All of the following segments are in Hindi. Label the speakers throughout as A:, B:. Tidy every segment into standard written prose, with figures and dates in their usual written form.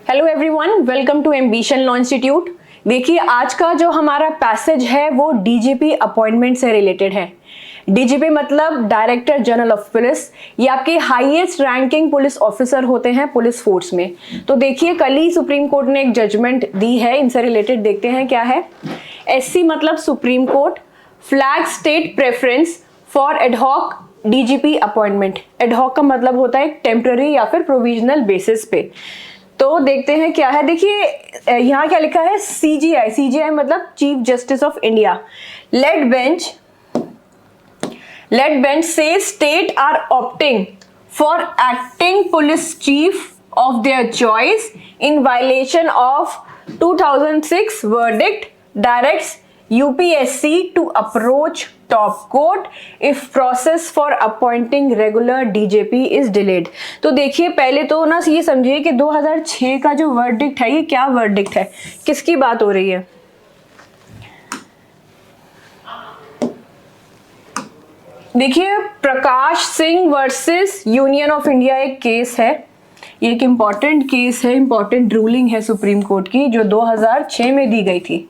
A: Hello everyone, welcome to ambition law institute. देखिए, आज का जो हमारा पैसेज है वो डीजीपी अपॉइंटमेंट से रिलेटेड है। डीजीपी मतलब डायरेक्टर जनरल ऑफ पुलिस, ये आपके हाईएस्ट रैंकिंग पुलिस ऑफिसर होते हैं पुलिस फोर्स में। तो देखिए, कल ही सुप्रीम कोर्ट ने एक जजमेंट दी है, इनसे रिलेटेड देखते हैं क्या है। एससी मतलब supreme court flag state preference for ad hoc DGP appointment. Ad hoc का मतलब होता है टेम्पररी या फिर प्रोविजनल बेसिस पे। तो देखते हैं क्या है। देखिए, यहाँ क्या लिखा है, सीजीआई। सीजीआई मतलब chief justice of India. Late bench से state are opting for acting police chief of their choice in violation of 2006 verdict directs UPSC to approach top court if process for appointing regular DJP is delayed। तो देखिए, पहले तो ना ये समझिए कि 2006 का जो वर्डिक्ट है, ये क्या वर्डिक्ट है, किसकी बात हो रही है। देखिए, Prakash Singh versus union of India एक केस है। ये एक इंपॉर्टेंट केस है, इंपॉर्टेंट रूलिंग है सुप्रीम कोर्ट की, जो 2006 में दी गई थी।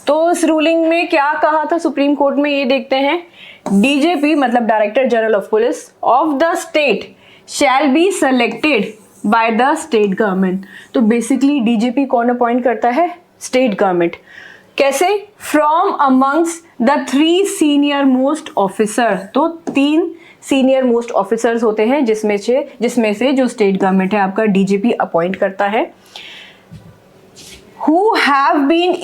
A: तो इस रूलिंग में क्या कहा था सुप्रीम कोर्ट में, ये देखते हैं। डीजीपी मतलब director general of police of the state shall be selected by the state government. तो बेसिकली डीजीपी कौन अपॉइंट करता है, स्टेट गवर्नमेंट। कैसे, from amongst the 3 senior most officer. तो 3 सीनियर मोस्ट ऑफिसर्स होते हैं जिसमें से जो स्टेट गवर्नमेंट है आपका डीजीपी अपॉइंट करता है। Who have been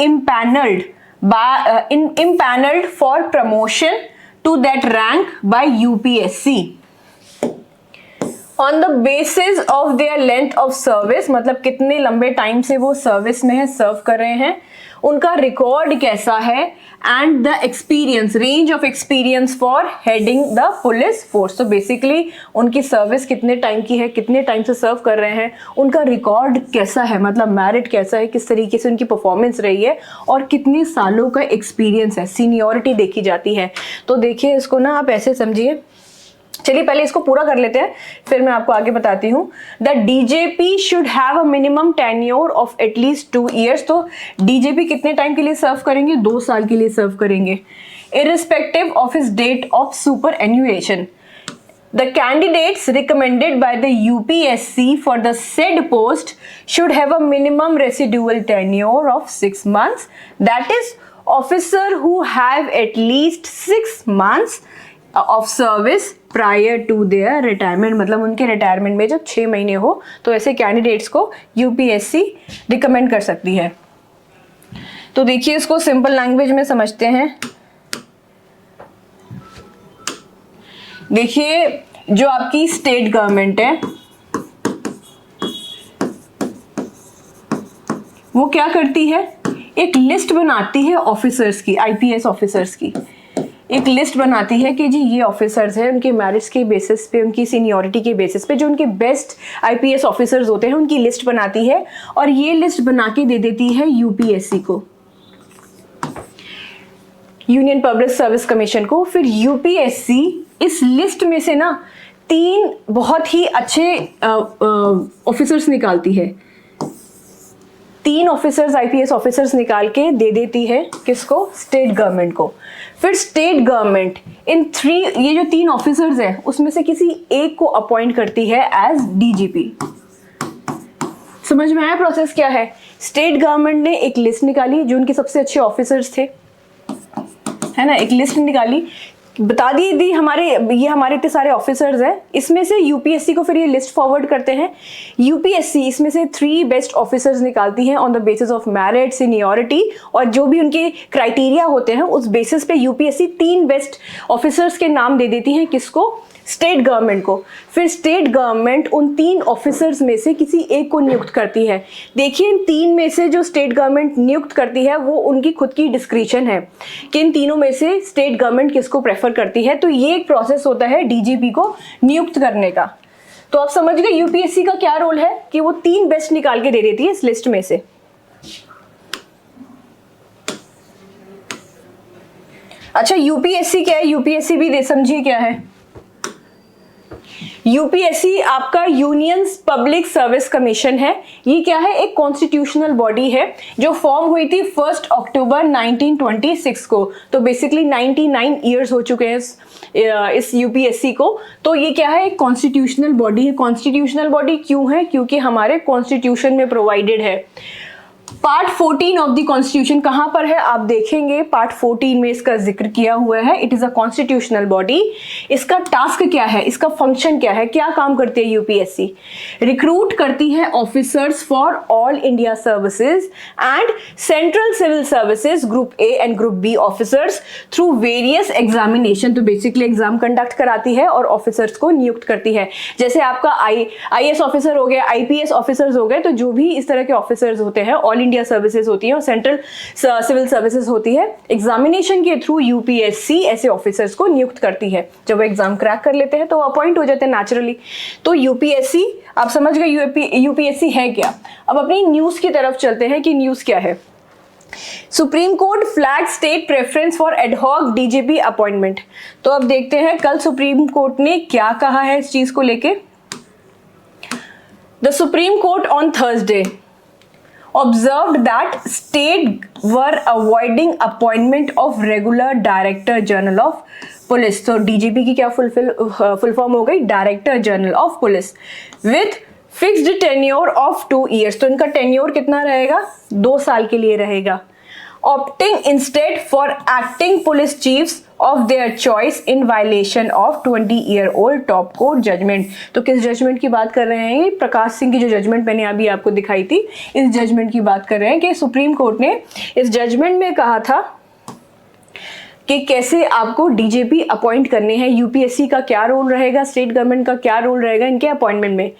A: impaneled for promotion to that rank by UPSC on the basis of their length of service, मतलब कितने लंबे टाइम से वो सर्विस में है, सर्व कर रहे हैं, उनका रिकॉर्ड कैसा है, and the experience, range of experience for heading the police force. तो बेसिकली उनकी सर्विस कितने टाइम की है, कितने टाइम से सर्व कर रहे हैं, उनका रिकॉर्ड कैसा है, मतलब मेरिट कैसा है, किस तरीके से उनकी परफॉर्मेंस रही है, और कितने सालों का एक्सपीरियंस है, सीनियरिटी देखी जाती है। तो देखिए, इसको ना आप ऐसे समझिए। चलिए पहले इसको पूरा कर लेते हैं, फिर मैं आपको आगे बताती हूँ। The DGP should have a minimum tenure of at least 2 years। तो डीजेपी कितने टाइम के लिए सर्व करेंगे, 2 साल के लिए सर्व करेंगे, irrespective of his date of superannuation. The candidates recommended by the UPSC for the said post should have a minimum residual tenure of 6 months. That is, officer who have at least 6 months of service prior to their retirement। मतलब उनके रिटायरमेंट में जब 6 महीने हो, तो ऐसे कैंडिडेट्स को यूपीएससी रिकमेंड कर सकती है। तो देखिए, इसको सिंपल लैंग्वेज में समझते हैं। देखिए, जो आपकी स्टेट गवर्नमेंट है वो क्या करती है, एक लिस्ट बनाती है ऑफिसर्स की, आईपीएस ऑफिसर्स की एक लिस्ट बनाती है कि जी ये ऑफिसर्स हैं, उनके मेरिट्स के बेसिस पे, उनकी सीनियरिटी के बेसिस पे जो उनके बेस्ट आईपीएस ऑफिसर्स होते हैं उनकी लिस्ट बनाती है, और ये लिस्ट बना के दे देती है यूपीएससी को, यूनियन पब्लिक सर्विस कमीशन को। फिर यूपीएससी इस लिस्ट में से ना 3 बहुत ही अच्छे ऑफिसर्स निकालती है। 3 ऑफिसर्स, आईपीएस ऑफिसर्स निकाल के दे देती है किसको, स्टेट गवर्नमेंट को। फिर स्टेट गवर्नमेंट ये जो 3 ऑफिसर्स हैं उसमें से किसी एक को अपॉइंट करती है एज डीजीपी। समझ में आया प्रोसेस क्या है। स्टेट गवर्नमेंट ने एक लिस्ट निकाली जो उनके सबसे अच्छे ऑफिसर्स थे, है ना, एक लिस्ट निकाली, बता दी ये हमारे इतने सारे ऑफिसर्स हैं, इसमें से यूपीएससी को फिर ये लिस्ट फॉरवर्ड करते हैं। यूपीएससी इसमें से 3 बेस्ट ऑफिसर्स निकालती हैं on the basis of merit, seniority, और जो भी उनके क्राइटेरिया होते हैं उस बेसिस पे यूपीएससी 3 बेस्ट ऑफिसर्स के नाम दे देती हैं किसको, स्टेट गवर्नमेंट को। फिर स्टेट गवर्नमेंट उन 3 ऑफिसर्स में से किसी एक को नियुक्त करती है। देखिए, इन 3 में से जो स्टेट गवर्नमेंट नियुक्त करती है वो उनकी खुद की डिस्क्रिशन है कि इन तीनों में से स्टेट गवर्नमेंट किसको प्रेफर करती है। तो ये एक प्रोसेस होता है डीजीपी को नियुक्त करने का। तो आप समझ गए यूपीएससी का क्या रोल है कि वो 3 बेस्ट निकाल के दे देती है इस लिस्ट में से। अच्छा, यूपीएससी क्या है, यूपीएससी भी समझिए क्या है। यूपीएससी आपका यूनियंस पब्लिक सर्विस कमीशन है। ये क्या है? एक कॉन्स्टिट्यूशनल बॉडी है जो फॉर्म हुई थी 1 अक्टूबर 1926 को। तो बेसिकली 99 ईयर्स हो चुके हैं इस यूपीएससी को। तो ये क्या है? एक कॉन्स्टिट्यूशनल बॉडी है। कॉन्स्टिट्यूशनल बॉडी क्यों है? क्योंकि हमारे कॉन्स्टिट्यूशन में प्रोवाइडेड है। पार्ट 14 ऑफ द कॉन्स्टिट्यूशन कहां पर है? आप देखेंगे पार्ट 14 में इसका जिक्र किया हुआ है। It is a constitutional body. इसका टास्क क्या है? इसका फंक्शन क्या है? क्या काम करती है यूपीएससी? रिक्रूट करती है officers for all India services and central civil services group A and group B officers through various examination. तो बेसिकली एग्जाम कंडक्ट कराती है और ऑफिसर्स को नियुक्त करती है। जैसे आपका आईएएस ऑफिसर हो गया, आईपीएस ऑफिसर्स हो गए, तो जो भी इस तरह के ऑफिसर्स होते हैं, ऑल इंडिया सर्विसेज होती है और सेंट्रल सिविल सर्विसेज होती है, एग्जामिनेशन के थ्रू यूपीएससी ऐसे ऑफिसर्स को नियुक्त करती है। जब वो एग्जाम क्रैक कर लेते हैं तो वो अपॉइंट हो जाते हैं नेचुरली। तो यूपीएससी, आप समझ गए यूपीएससी है क्या। अब अपनी न्यूज की तरफ चलते हैं कि न्यूज क्या है। Supreme court flag state preference for ad hoc DGP appointment. तो अब देखते हैं कल सुप्रीम कोर्ट ने क्या कहा है इस चीज को लेके। The supreme court on Thursday observed that state were avoiding appointment of regular director general of police। तो डीजीपी की क्या फुल फॉर्म हो गई? Director general of police with fixed tenure of 2 years। तो इनका टेन्योर कितना रहेगा? 2 साल के लिए रहेगा। Opting instead for acting police chiefs of their choice in violation of 20-year-old top court judgment. तो किस जजमेंट की बात कर रहे हैं? प्रकाश सिंह की जो जजमेंट मैंने अभी आपको दिखाई थी, इस जजमेंट की बात कर रहे हैं कि सुप्रीम कोर्ट ने इस जजमेंट में कहा था कि कैसे आपको डीजीपी अपॉइंट करने हैं, यूपीएससी का क्या रोल रहेगा, स्टेट गवर्नमेंट का क्या रोल रहेगा इनके अपॉइंटमेंट में।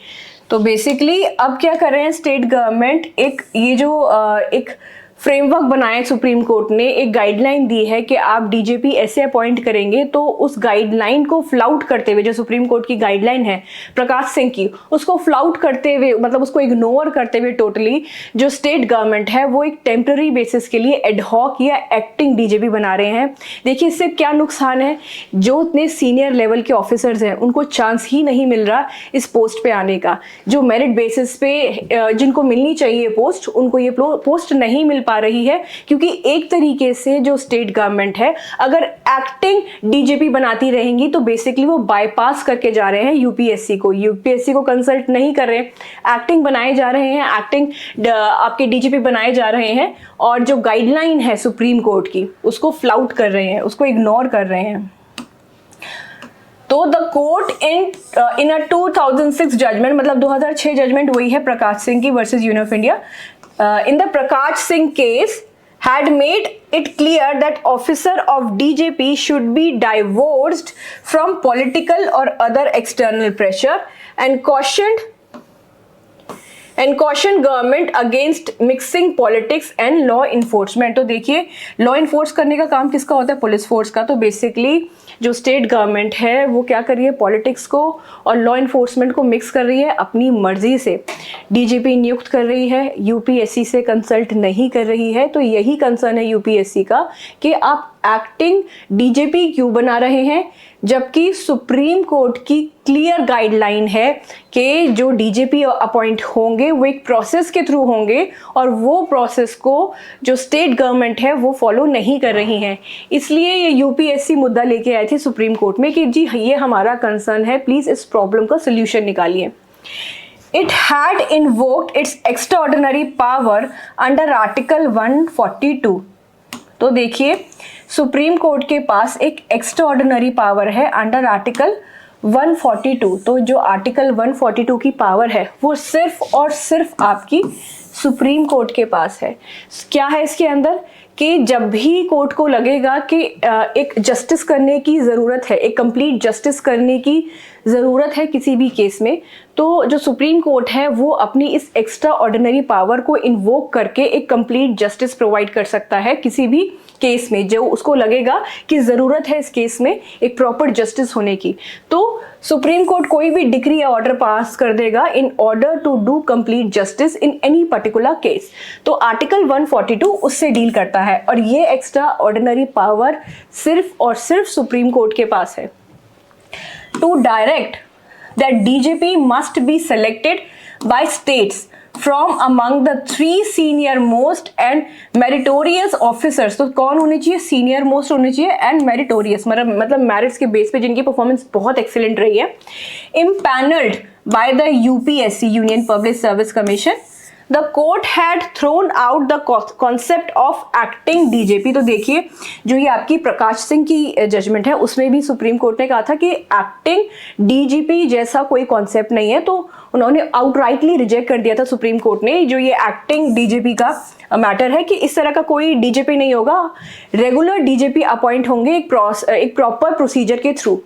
A: तो बेसिकली अब क्या कर रहे हैं स्टेट गवर्नमेंट, एक फ्रेमवर्क बनाया सुप्रीम कोर्ट ने, एक गाइडलाइन दी है कि आप डीजीपी ऐसे अपॉइंट करेंगे। तो उस गाइडलाइन को फ्लाउट करते हुए, जो सुप्रीम कोर्ट की गाइडलाइन है प्रकाश सिंह की, उसको फ्लाउट करते हुए, मतलब उसको इग्नोर करते हुए टोटली, जो स्टेट गवर्नमेंट है वो एक टेम्पररी बेसिस के लिए एडहॉक या एक्टिंग डीजीपी बना रहे हैं। देखिए इससे क्या नुकसान है, जो उतने सीनियर लेवल के ऑफिसर्स हैं उनको चांस ही नहीं मिल रहा इस पोस्ट पे आने का। जो मेरिट बेसिस पे जिनको मिलनी चाहिए पोस्ट, उनको ये पोस्ट नहीं मिल रही है, क्योंकि एक तरीके से जो स्टेट गवर्नमेंट है अगर एक्टिंग डीजीपी बनाती रहेंगी तो बेसिकली वो बाईपास करके जा रहे हैं यूपीएससी को कंसल्ट नहीं कर रहे हैं, एक्टिंग बनाए जा रहे हैं, एक्टिंग आपके डीजीपी बनाए जा रहे हैं और जो गाइडलाइन है सुप्रीम कोर्ट की उसको फ्लाउट कर रहे हैं, उसको इग्नोर कर रहे हैं। तो the court in a 2006 judgment, मतलब 2006 जजमेंट वही है प्रकाश सिंह की versus union of India, in the Prakash Singh case had made it clear that officer of DJP should be divorced from political or other external pressure and cautioned government against mixing politics and law enforcement। तो देखिए लॉ इन्फोर्स करने का काम किसका होता है? पुलिस फोर्स का। तो बेसिकली जो स्टेट गवर्नमेंट है वो क्या कर रही है? पॉलिटिक्स को और लॉ इन्फोर्समेंट को मिक्स कर रही है अपनी मर्जी से। डीजीपी नियुक्त कर रही है, यूपीएससी से कंसल्ट नहीं कर रही है। तो यही कंसर्न है यूपीएससी का कि आप एक्टिंग डीजीपी क्यों बना रहे हैं, जबकि सुप्रीम कोर्ट की क्लियर गाइडलाइन है कि जो डीजीपी अपॉइंट होंगे वो एक प्रोसेस के थ्रू होंगे और वो प्रोसेस को जो स्टेट गवर्नमेंट है वो फॉलो नहीं कर रही हैं। इसलिए ये यूपीएससी मुद्दा लेके आए थे सुप्रीम कोर्ट में कि जी ये हमारा कंसर्न है, प्लीज इस प्रॉब्लम का सोल्यूशन निकालिए। It had invoked its extraordinary power under Article 142। तो देखिए सुप्रीम कोर्ट के पास एक एक्स्ट्राऑर्डिनरी पावर है अंडर आर्टिकल 142। तो जो आर्टिकल 142 की पावर है वो सिर्फ और सिर्फ आपकी सुप्रीम कोर्ट के पास है। क्या है इसके अंदर कि जब भी कोर्ट को लगेगा कि एक जस्टिस करने की ज़रूरत है, एक कंप्लीट जस्टिस करने की ज़रूरत है किसी भी केस में, तो जो सुप्रीम कोर्ट है वो अपनी इस एक्स्ट्रा ऑर्डिनरी पावर को इन्वोक करके एक कंप्लीट जस्टिस प्रोवाइड कर सकता है किसी भी केस में जो उसको लगेगा कि ज़रूरत है इस केस में एक प्रॉपर जस्टिस होने की। तो सुप्रीम कोर्ट कोई भी डिक्री या ऑर्डर पास कर देगा in order to do complete justice in any particular case. तो आर्टिकल 142 उससे डील करता है और ये एक्स्ट्रा ऑर्डिनरी पावर सिर्फ और सिर्फ सुप्रीम कोर्ट के पास है to direct that DGP must be selected by states from among the 3 senior most and meritorious officers। तो कौन होने चाहिए? सीनियर मोस्ट होने चाहिए एंड मेरिटोरियस, मतलब मेरिट्स के बेस पे जिनकी परफॉर्मेंस बहुत एक्सीलेंट रही है। Empanelled by the UPSC union public service commission, the court had thrown out the concept of acting DGP. तो देखिए जो ये आपकी प्रकाश सिंह की जजमेंट है उसमें भी सुप्रीम कोर्ट ने कहा था कि एक्टिंग डीजीपी जैसा कोई कॉन्सेप्ट नहीं है, तो उन्होंने आउटराइटली रिजेक्ट कर दिया था सुप्रीम कोर्ट ने जो ये एक्टिंग डीजीपी का मैटर है कि इस तरह का कोई डीजीपी नहीं होगा, रेगुलर डीजीपी अपॉइंट होंगे एक प्रॉपर प्रोसीजर के through.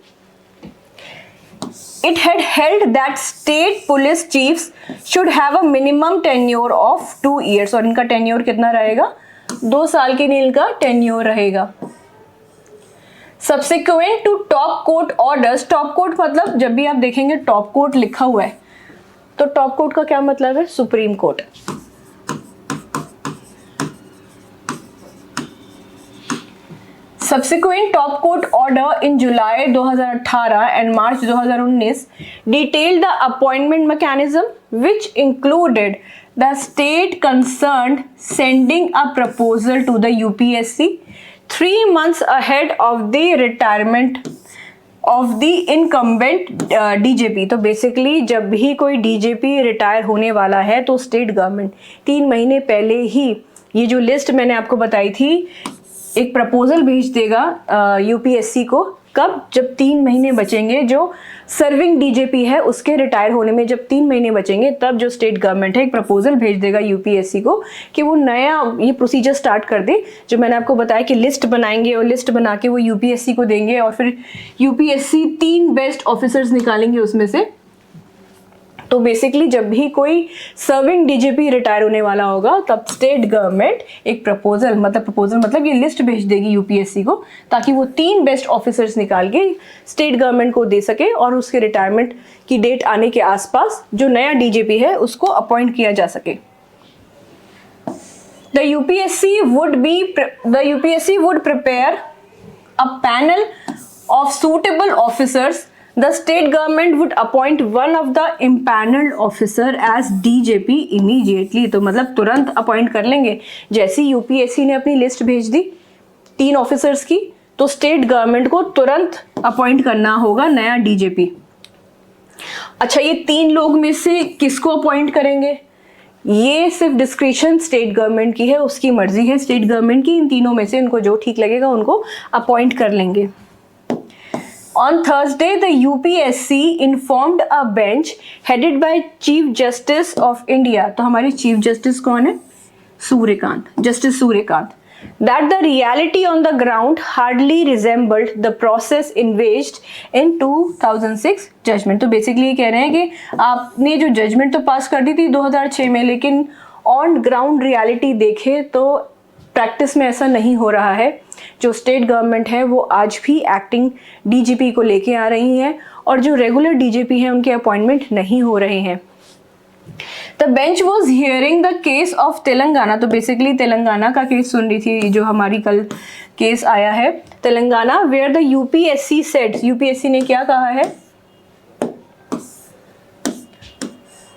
A: It had held that state police chiefs should have a minimum tenure of 2 years, और इनका टेन्योर कितना रहेगा? 2 साल के लिए इनका टेन्योर रहेगा। Subsequent to top court orders, top court मतलब जब भी आप देखेंगे टॉप कोर्ट लिखा हुआ है तो टॉप कोर्ट का क्या मतलब है? Supreme court. Subsequent top court order in July 2018 and March 2019 detailed the appointment mechanism, which included the state concerned sending a proposal to the UPSC 3 months ahead of the retirement of the incumbent DJP। तो बेसिकली जब भी कोई DJP रिटायर होने वाला है तो स्टेट गवर्नमेंट 3 महीने पहले ही ये जो लिस्ट मैंने आपको बताई थी एक प्रपोजल भेज देगा यूपीएससी को। कब? जब 3 महीने बचेंगे, जो सर्विंग डीजीपी है उसके रिटायर होने में जब 3 महीने बचेंगे तब जो स्टेट गवर्नमेंट है एक प्रपोजल भेज देगा यूपीएससी को कि वो नया ये प्रोसीजर स्टार्ट कर दे। जो मैंने आपको बताया कि लिस्ट बनाएंगे और लिस्ट बना के वो यूपीएससी को देंगे और फिर यूपीएससी 3 बेस्ट ऑफिसर्स निकालेंगे उसमें से। तो बेसिकली जब भी कोई सर्विंग डीजीपी रिटायर होने वाला होगा तब स्टेट गवर्नमेंट एक प्रपोजल मतलब ये लिस्ट भेज देगी यूपीएससी को ताकि वो 3 बेस्ट ऑफिसर्स निकाल के स्टेट गवर्नमेंट को दे सके और उसके रिटायरमेंट की डेट आने के आसपास जो नया डीजीपी है उसको अपॉइंट किया जा सके। The UPSC would prepare a panel of suitable officers। The state government would appoint one of the impaneled officer as DJP immediately। तो मतलब तुरंत अपॉइंट कर लेंगे। जैसे यूपीएससी ने अपनी लिस्ट भेज दी 3 ऑफिसर्स की तो स्टेट गवर्नमेंट को तुरंत अपॉइंट करना होगा नया डीजीपी। अच्छा, ये 3 लोग में से किसको अपॉइंट करेंगे? ये सिर्फ डिस्क्रिप्शन स्टेट गवर्नमेंट की है, उसकी मर्जी है स्टेट गवर्नमेंट की। इन तीनों में से उनको जो ठीक लगेगा उनको अपॉइंट कर लेंगे। On Thursday, the UPSC informed a bench headed by Chief Justice of India। तो हमारे Chief Justice कौन है? Justice Suryakant। That the reality on the ground hardly resembled the process envisaged in 2006 judgment। तो बेसिकली ये कह रहे हैं कि आपने जो जजमेंट तो पास कर दी थी 2006 में, लेकिन ऑन ग्राउंड रियलिटी देखे तो प्रैक्टिस में ऐसा नहीं हो रहा है। जो स्टेट गवर्नमेंट है वो आज भी एक्टिंग डीजीपी को लेके आ रही है और जो रेगुलर डीजीपी हैं उनके अपॉइंटमेंट नहीं हो रहे हैं। The bench was hearing the case of Telangana. तो बेसिकली तेलंगाना का केस सुन रही थी जो हमारी कल केस आया है Telangana, where the UPSC said, UPSC ने क्या कहा है?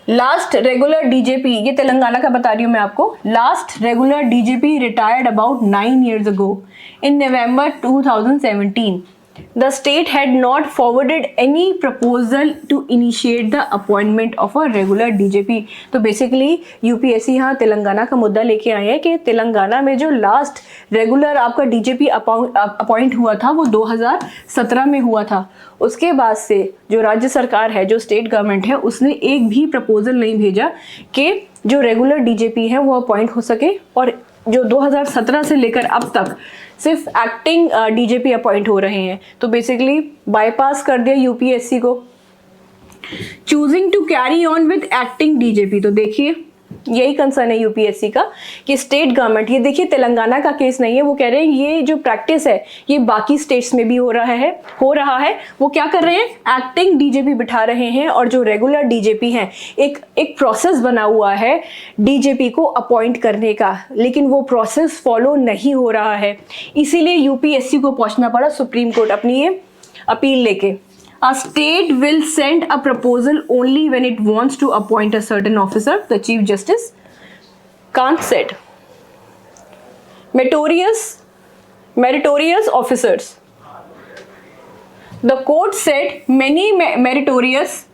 A: लास्ट रेगुलर डीजीपी, ये तेलंगाना का बता रही हूं मैं आपको, last regular DGP retired about 9 years ago in November 2017। The state had not forwarded any proposal to initiate the appointment of a regular DJP। तो बेसिकली यूपीएससी यहाँ तेलंगाना का मुद्दा लेके आए हैं कि तेलंगाना में जो लास्ट रेगुलर आपका डीजीपी अपॉइंट हुआ था वो 2017 में हुआ था। उसके बाद से जो राज्य सरकार है, जो स्टेट गवर्नमेंट है, उसने एक भी प्रपोजल नहीं भेजा कि जो रेगुलर डीजीपी है वो अपॉइंट हो सके। और जो 2017 से लेकर अब तक सिर्फ एक्टिंग डीजीपी अपॉइंट हो रहे हैं। तो बेसिकली बाईपास कर दिया यूपीएससी को। Choosing to carry on with acting DGP, तो देखिए यही कंसर्न है यूपीएससी का कि स्टेट गवर्नमेंट, ये देखिए तेलंगाना का केस नहीं है, वो कह रहे हैं ये जो प्रैक्टिस है ये बाकी स्टेट्स में भी हो रहा है। वो क्या कर रहे हैं? एक्टिंग डीजीपी बिठा रहे हैं और जो रेगुलर डीजीपी हैं एक प्रोसेस बना हुआ है डीजीपी को अपॉइंट करने का, लेकिन वो प्रोसेस फॉलो नहीं हो रहा है। इसीलिए यूपीएससी को पहुंचना पड़ा सुप्रीम कोर्ट अपनी ये अपील लेके। A state will send a proposal only when it wants to appoint a certain officer, the Chief Justice Kant said. Meritorious officers. The court said many meritorious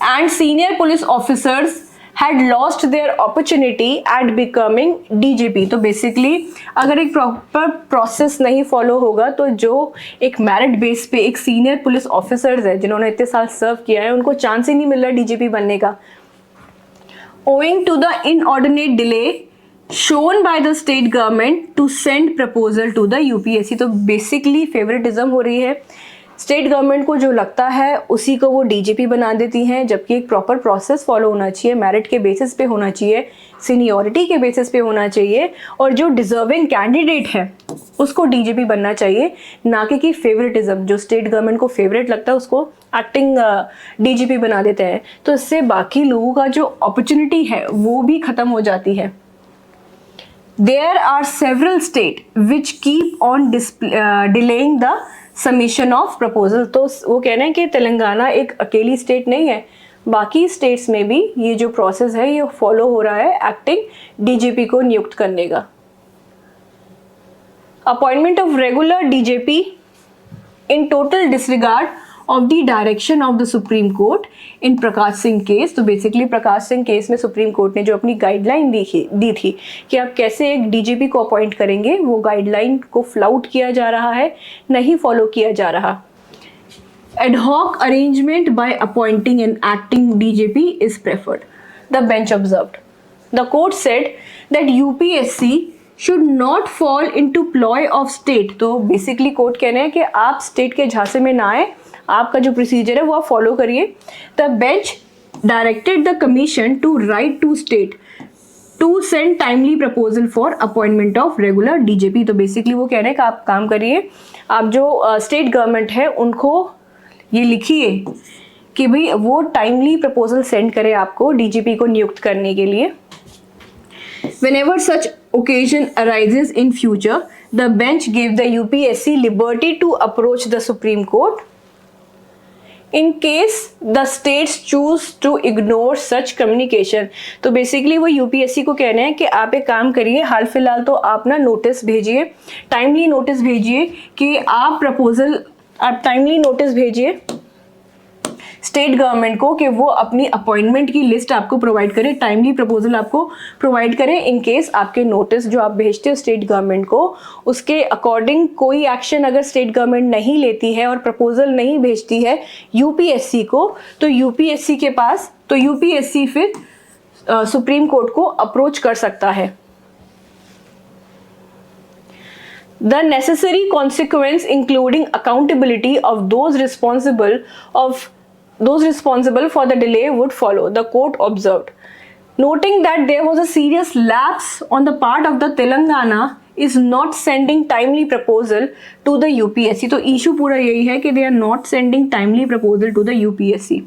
A: and senior police officers had lost their opportunity at becoming DGP. तो बेसिकली अगर एक प्रॉपर प्रोसेस नहीं फॉलो होगा तो जो एक मेरिट बेस पे एक सीनियर पुलिस ऑफिसर्स है जिन्होंने इतने साल सर्व किया है उनको चांस ही नहीं मिल रहा डीजीपी बनने का. Owing to the inordinate delay shown by the state government to send proposal to the UPSC. तो बेसिकली फेवरेटिज्म हो रही है. स्टेट गवर्नमेंट को जो लगता है उसी को वो डीजीपी बना देती हैं, जबकि एक प्रॉपर प्रोसेस फॉलो होना चाहिए, मेरिट के बेसिस पे होना चाहिए, सीनियरिटी के बेसिस पे होना चाहिए और जो डिजर्विंग कैंडिडेट है उसको डीजीपी बनना चाहिए, ना कि फेवरेटिज्म. जो स्टेट गवर्नमेंट को फेवरेट लगता है उसको एक्टिंग डीजीपी बना देते हैं. तो इससे बाकी लोगों का जो अपॉर्चुनिटी है वो भी खत्म हो जाती है. There are several states which keep on delaying the submission of proposal. तो वो कह रहे हैं कि तेलंगाना एक अकेली स्टेट नहीं है, बाकी स्टेट्स में भी ये जो प्रोसेस है ये फॉलो हो रहा है एक्टिंग डीजीपी को नियुक्त करने का. Appointment of regular DGP in total disregard of the direction of the supreme court in Prakash Singh case. तो बेसिकली प्रकाश सिंह केस में सुप्रीम कोर्ट ने जो अपनी गाइडलाइन दी थी कि आप कैसे एक डीजीपी को अपॉइंट करेंगे, वो गाइडलाइन को फ्लाउट किया जा रहा है, नहीं फॉलो किया जा रहा. Ad hoc arrangement by appointing an acting DGP is preferred, the bench observed. The court said that UPSC should not fall into ploy of state. तो बेसिकली कोर्ट कह रहे हैं कि आप स्टेट के झांसे में ना आए, आपका जो प्रोसीजर है वो आप फॉलो करिए. The bench directed the commission to write to state to send timely proposal for appointment of regular DGP. तो बेसिकली वो कह रहे हैं कि आप काम करिए, आप जो स्टेट गवर्नमेंट है उनको ये लिखिए कि भाई वो टाइमली प्रपोजल सेंड करे आपको डीजीपी को नियुक्त करने के लिए. Whenever such occasion arises in future, the bench gave the UPSC liberty to approach the Supreme Court in case the states choose to ignore such communication. तो बेसिकली वो यूपीएससी को कह रहे हैं कि आप एक काम करिए, हाल फिलहाल तो आप ना नोटिस भेजिए, टाइमली नोटिस भेजिए कि आप टाइमली नोटिस भेजिए स्टेट गवर्नमेंट को कि वो अपनी अपॉइंटमेंट की लिस्ट आपको प्रोवाइड करे, टाइमली प्रपोजल आपको प्रोवाइड करें. इन केस आपके नोटिस जो आप भेजते हो स्टेट गवर्नमेंट को उसके अकॉर्डिंग कोई एक्शन अगर स्टेट गवर्नमेंट नहीं लेती है और प्रपोजल नहीं भेजती है यूपीएससी को, तो यूपीएससी फिर सुप्रीम कोर्ट को अप्रोच कर सकता है. The necessary consequence including accountability of those responsible for the delay would follow, the court observed, noting that there was a serious lapse on the part of the Telangana is not sending timely proposal to the UPSC. तो issue पूरा यही है कि they are not sending timely proposal to the UPSC.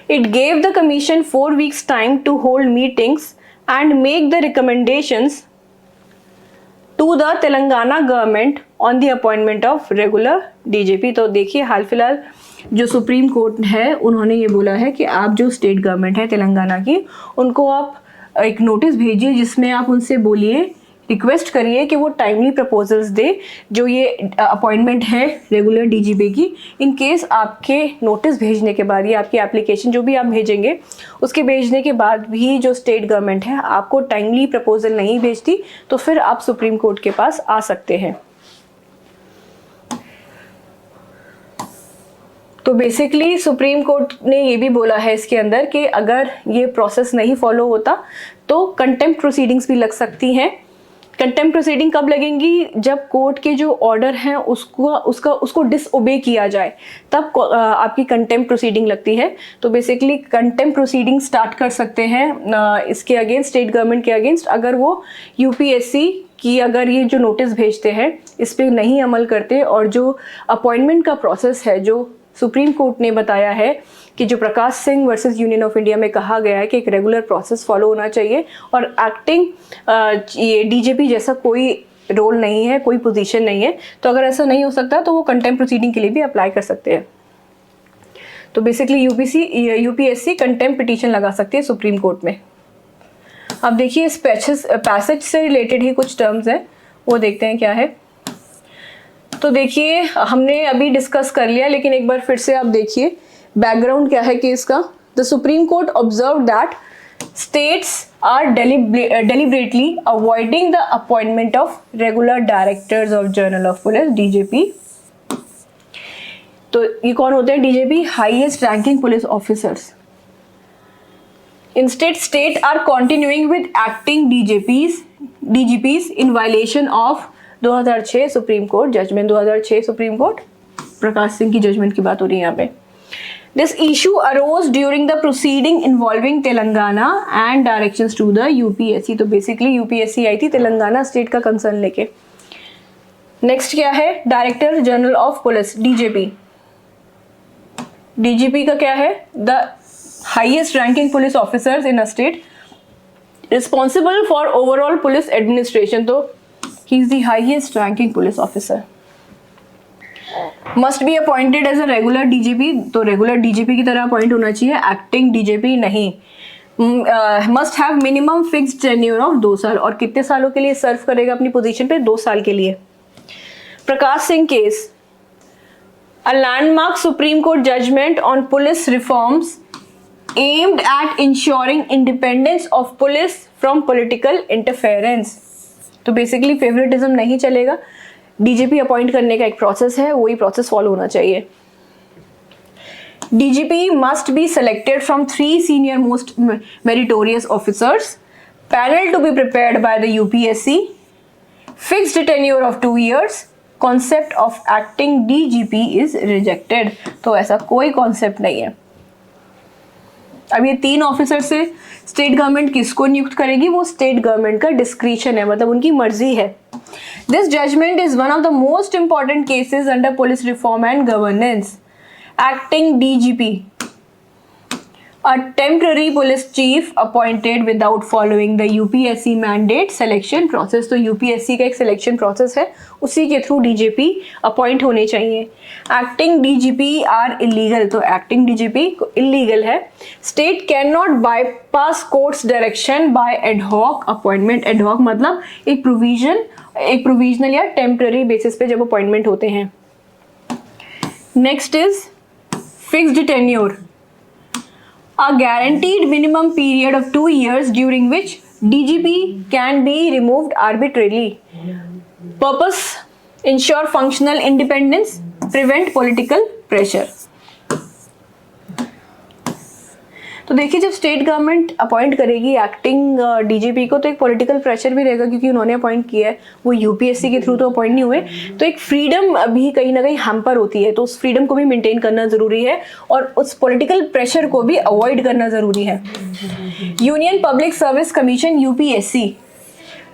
A: It gave the commission 4 weeks time to hold meetings and make the recommendations to the Telangana government on the appointment of regular DGP. तो देखिए हाल फिलहाल जो सुप्रीम कोर्ट है उन्होंने ये बोला है कि आप जो स्टेट गवर्नमेंट है तेलंगाना की उनको आप एक नोटिस भेजिए जिसमें आप उनसे बोलिए, रिक्वेस्ट करिए कि वो टाइमली प्रपोजल्स दे जो ये अपॉइंटमेंट है रेगुलर डीजीपी की. इन केस आपके नोटिस भेजने के बाद या आपकी एप्लीकेशन जो भी आप भेजेंगे उसके भेजने के बाद भी जो स्टेट गवर्नमेंट है आपको टाइमली प्रपोजल नहीं भेजती तो फिर आप सुप्रीम कोर्ट के पास आ सकते हैं. तो बेसिकली सुप्रीम कोर्ट ने ये भी बोला है इसके अंदर कि अगर ये प्रोसेस नहीं फॉलो होता तो कंटेम्प्ट प्रोसीडिंग्स भी लग सकती हैं. कंटेम्प्ट प्रोसीडिंग कब लगेंगी? जब कोर्ट के जो ऑर्डर हैं उसको डिसओबे किया जाए तब आपकी कंटेम्प्ट प्रोसीडिंग लगती है. तो बेसिकली कंटेम्प्ट प्रोसीडिंग स्टार्ट कर सकते हैं इसके अगेंस्ट, स्टेट गवर्नमेंट के अगेंस्ट, अगर वो यूपीएससी की अगर ये जो नोटिस भेजते हैं इस पर नहीं अमल करते और जो अपॉइंटमेंट का प्रोसेस है जो सुप्रीम कोर्ट ने बताया है कि जो Prakash Singh versus union of India में कहा गया है कि एक रेगुलर प्रोसेस फॉलो होना चाहिए और एक्टिंग ये डीजीपी जैसा कोई रोल नहीं है, कोई पोजीशन नहीं है. तो अगर ऐसा नहीं हो सकता तो वो कंटेम्प्ट प्रोसीडिंग के लिए भी अप्लाई कर सकते हैं. तो बेसिकली यूपीएससी कंटेम्प्ट पिटीशन लगा सकती है सुप्रीम कोर्ट में। अब देखिए इस पैसेज से रिलेटेड ही कुछ टर्म्स हैं, वो देखते हैं क्या है। तो देखिए हमने अभी डिस्कस कर लिया, लेकिन एक बार फिर से आप देखिए बैकग्राउंड क्या है केस का। The supreme court observe that states are deliberately avoiding the appointment of regular directors of Journal of Police DJP। तो ये कौन होते हैं DJP? Highest ranking police officers. Instead, state are continuing with acting DGPs in violation of 2006 supreme court judgement. 2006 supreme court Prakash Singh की जजमेंट की बात हो रही है यहाँ पे। This issue arose during the proceeding involving Telangana and directions to the UPSC। तो बेसिकली UPSC आई थी तेलंगाना स्टेट का कंसर्न लेके। नेक्स्ट क्या है? Director general of police DGP। DGP का क्या है? The highest ranking police officers in a state responsible for overall police administration. तो he is the highest ranking police officer. Must be appointed as a regular DGP। तो रेगुलर DGP की तरह अपॉइंट होना चाहिए, एक्टिंग DGP नहीं। Must have minimum fixed tenure of 2 साल। और कितने सालों के लिए सर्व करेगा अपनी पोजीशन पे? 2 साल के लिए। Prakash Singh case, a landmark supreme court judgement on police reforms aimed at ensuring independence of police from political interference. तो बेसिकली फेवरेटिज्म नहीं चलेगा, DGP अपॉइंट करने का एक प्रोसेस है, वही प्रोसेस फॉलो होना चाहिए। DGP must be selected from 3 senior most meritorious officers, panel to be prepared by the UPSC, fixed tenure of 2 years, concept of acting DGP is rejected। तो ऐसा कोई कॉन्सेप्ट नहीं है। अब ये 3 ऑफिसर से स्टेट गवर्नमेंट किसको नियुक्त करेगी? वो स्टेट गवर्नमेंट का डिस्क्रिशन है, मतलब उनकी मर्जी है। This judgment is one of the most important cases under police reform and governance. Acting DGP, a temporary police chief appointed without following the UPSC mandate selection process। तो UPSC का एक सिलेक्शन प्रोसेस है, उसी के थ्रू DGP अपॉइंट होने चाहिए। Acting DGP are illegal. तो एक्टिंग DGP इलीगल है। State can not bypass courts direction by ad hoc appointment. Ad hoc मतलब एक प्रोविजनल या टेम्पररी बेसिस पे जब अपॉइंटमेंट होते हैं। Next is fixed tenure, a guaranteed minimum period of 2 years during which DGP can be removed arbitrarily. Purpose: ensure functional independence, prevent political pressure। तो देखिए जब स्टेट गवर्नमेंट अपॉइंट करेगी एक्टिंग DGP को, तो एक पॉलिटिकल प्रेशर भी रहेगा, क्योंकि उन्होंने अपॉइंट किया है, वो UPSC के थ्रू तो अपॉइंट नहीं हुए। तो एक फ्रीडम भी कहीं ना कहीं हैम्पर होती है, तो उस फ्रीडम को भी मेंटेन करना जरूरी है और उस पॉलिटिकल प्रेशर को भी अवॉइड करना जरूरी है। Union public service commission UPSC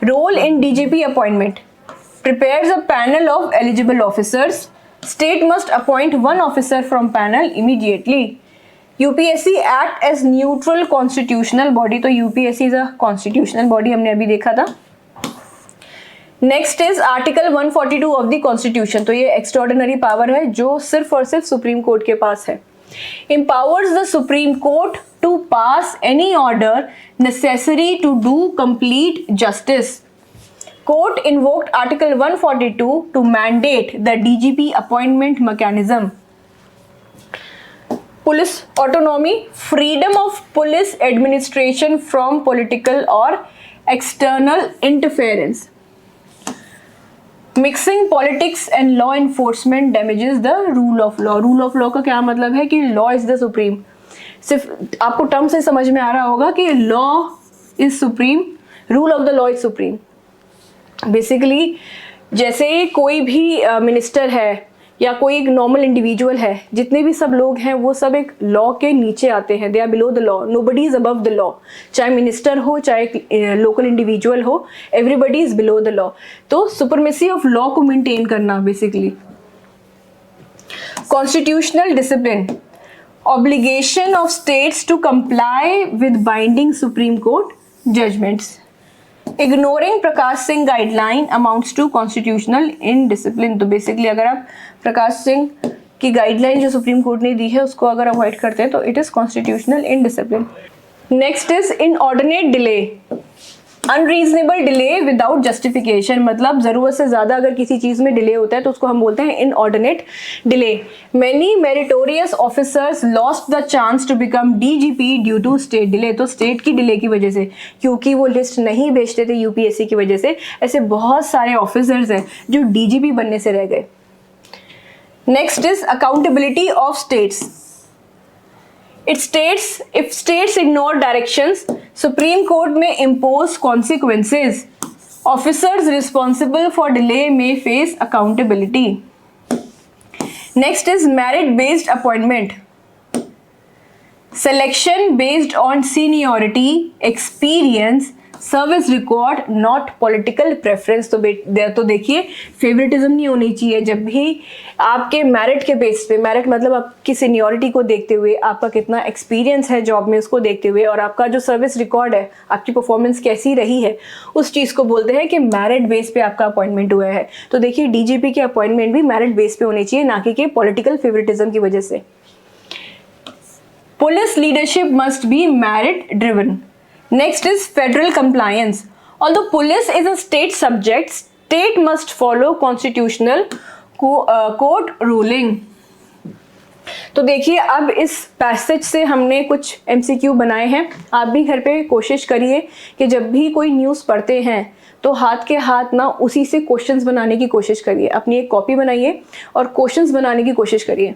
A: role in DGP appointment prepares a panel of eligible officers. State must appoint 1 officer from panel immediately. UPSC act as neutral constitutional body। तो UPSC is a constitutional body, हमने अभी देखा था। Next is article 142 of the constitution. तो ये एक्स्ट्राऑर्डिनरी पावर है जो सिर्फ और सिर्फ सुप्रीम कोर्ट के पास है। empowers the Supreme Court to pass any order necessary to do complete justice। Court invoked Article 142 to mandate the DGP appointment mechanism। Police autonomy, freedom of police administration from political और external interference. Mixing politics and law enforcement damages the rule of law. Rule of law का क्या मतलब है कि लॉ इज द सुप्रीम। सिर्फ आपको टर्म से समझ में आ रहा होगा कि law is supreme, rule of the law is supreme. Basically जैसे कोई भी मिनिस्टर है या कोई एक नॉर्मल इंडिविजुअल है, जितने भी सब लोग हैं वो सब एक लॉ के नीचे आते हैं। They are below the law, nobody is above the law. चाहे मिनिस्टर हो, चाहे लोकल इंडिविजुअल हो, everybody is below the law. तो सुपरमेसी ऑफ लॉ को मेंटेन करना बेसिकली। Constitutional discipline, obligation of states to comply with binding supreme court judgments. Ignoring Prakash Singh guideline amounts to constitutional indiscipline. तो बेसिकली अगर आप प्रकाश सिंह कि गाइडलाइन जो सुप्रीम कोर्ट ने दी है उसको अगर अवॉइड करते हैं तो it is constitutional indiscipline. Next is inordinate delay, unreasonable delay without justification, मतलब जरूरत से ज्यादा अगर किसी चीज में डिले होता है तो उसको हम बोलते हैं inordinate delay. Many meritorious officers lost the chance to become DGP due to state delay, तो स्टेट की डिले की वजह से, क्योंकि वो लिस्ट नहीं भेजते थे यूपीएससी की वजह से, ऐसे बहुत सारे ऑफिसर्स हैं जो डीजीपी बनने से रह गए। Next is accountability of states. It states if states ignore directions, Supreme Court may impose consequences. Officers responsible for delay may face accountability. Next is merit-based appointment. Selection based on seniority, experience, service record, not political preference. तो देखिए फेवरेटिज्म नहीं होनी चाहिए। जब भी आपके मेरिट के बेस पे, मेरिट मतलब आपकी सीनियरिटी को देखते हुए, आपका कितना एक्सपीरियंस है जॉब में उसको देखते हुए, और आपका जो सर्विस रिकॉर्ड है, आपकी परफॉर्मेंस कैसी रही है, उस चीज़ को बोलते हैं कि मेरिट बेस पे आपका अपॉइंटमेंट हुआ है। तो देखिए डीजीपी की अपॉइंटमेंट भी मेरिट बेस पे होनी चाहिए, ना कि पॉलिटिकल फेवरेटिज्म की वजह से। Police leadership must be merit driven. Next is federal compliance. Although police is a state subject, state must follow constitutional court ruling. तो देखिए अब इस पैसेज से हमने कुछ MCQ बनाए हैं। आप भी घर पे कोशिश करिए कि जब भी कोई न्यूज़ पढ़ते हैं तो हाथ के हाथ ना उसी से क्वेश्चंस बनाने की कोशिश करिए। अपनी एक कॉपी बनाइए और क्वेश्चंस बनाने की कोशिश करिए।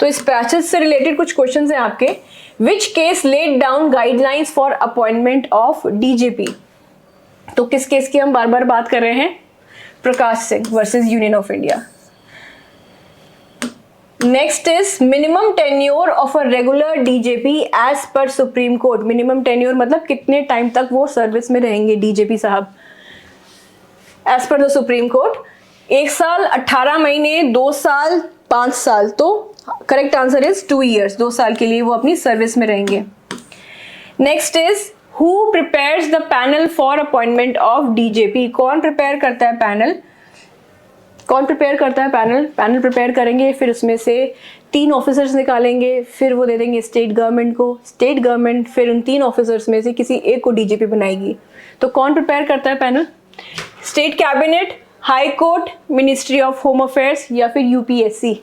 A: तो इस पैसेज से रिलेटेड कुछ क्वेश्चंस हैं आपके। Which case laid down guidelines for appointment of DGP? तो किस केस की हम बार बार बात कर रहे हैं? Prakash Singh versus union of India. Next is minimum tenure of a regular DGP as per supreme court. Minimum tenure मतलब कितने टाइम तक वो सर्विस में रहेंगे डीजीपी साहब, as per the supreme court. 1 साल, 18 महीने, 2 साल, 5 साल। तो करेक्ट आंसर इज 2 years, 2 साल के लिए वो अपनी सर्विस में रहेंगे। Next is who prepares the panel for appointment of DGP. कौन प्रिपेयर करता है पैनल? कौन प्रिपेयर करता है पैनल? पैनल प्रिपेयर करेंगे, फिर उसमें से 3 ऑफिसर्स निकालेंगे, फिर वो दे देंगे स्टेट गवर्नमेंट को। स्टेट गवर्नमेंट फिर उन 3 ऑफिसर्स में से किसी एक को डीजीपी बनाएगी। तो कौन प्रिपेयर करता है panel? State cabinet, high court, ministry of home affairs या फिर UPSC.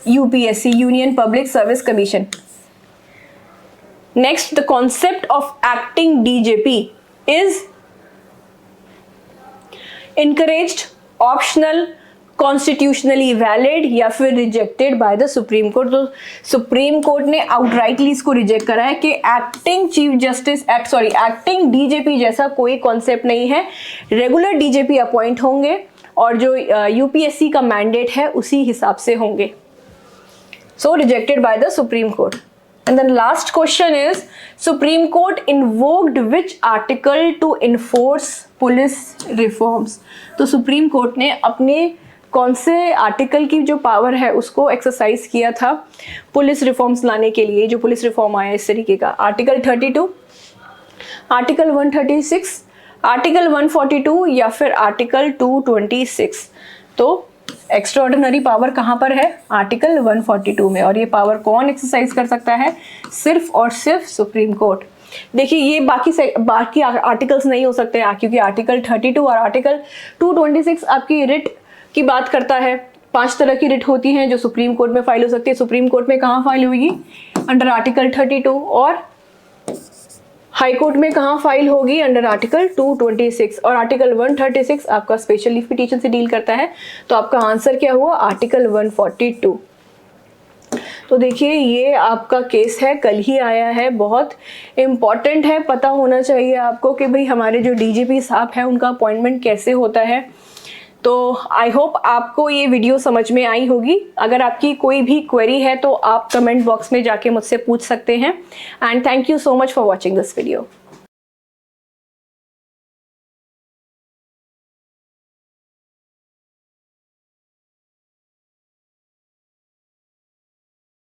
A: UPSC, union public service commission. Next, the concept of acting DGP is encouraged, optional, constitutionally valid या फिर rejected by the supreme court. तो सुप्रीम कोर्ट ने आउटराइटली इसको रिजेक्ट करा है कि acting chief justice acting DGP जैसा कोई कॉन्सेप्ट नहीं है। रेगुलर डीजीपी अपॉइंट होंगे और जो यूपीएससी का मैंडेट है उसी हिसाब से होंगे। So rejected by the Supreme Court. And then last question is, Supreme Court invoked which article to enforce police reforms? तो Supreme Court ने अपने कौन से आर्टिकल की जो पावर है उसको एक्सरसाइज किया था पुलिस रिफॉर्म्स लाने के लिए? जो पुलिस रिफॉर्म आया इस तरीके का, आर्टिकल 32, आर्टिकल 136, आर्टिकल 142 या फिर आर्टिकल 226। तो एक्स्ट्रा ऑर्डिनरी पावर कहाँ पर है? आर्टिकल 142 में। और ये पावर कौन एक्सरसाइज कर सकता है? सिर्फ और सिर्फ सुप्रीम कोर्ट। देखिए ये बाकी आर्टिकल्स नहीं हो सकते क्योंकि आर्टिकल 32 और आर्टिकल 226 आपकी रिट की बात करता है। 5 तरह की रिट होती हैं जो सुप्रीम कोर्ट में फाइल हो सकती है। सुप्रीम कोर्ट में कहाँ फाइल होगी? Under article 32। और हाई कोर्ट में कहाँ फाइल होगी? Under article 226। और आर्टिकल 136 आपका स्पेशल लीव पिटीशन से डील करता है। तो आपका आंसर क्या हुआ? आर्टिकल 142। तो देखिए ये आपका केस है, कल ही आया है, बहुत इम्पॉर्टेंट है, पता होना चाहिए आपको कि भाई हमारे जो डीजीपी साहब हैं उनका अपॉइंटमेंट कैसे होता है। तो आई होप आपको ये वीडियो समझ में आई होगी। अगर आपकी कोई भी क्वेरी है तो आप कमेंट बॉक्स में जाके मुझसे पूछ सकते हैं। And thank you so much for watching this video.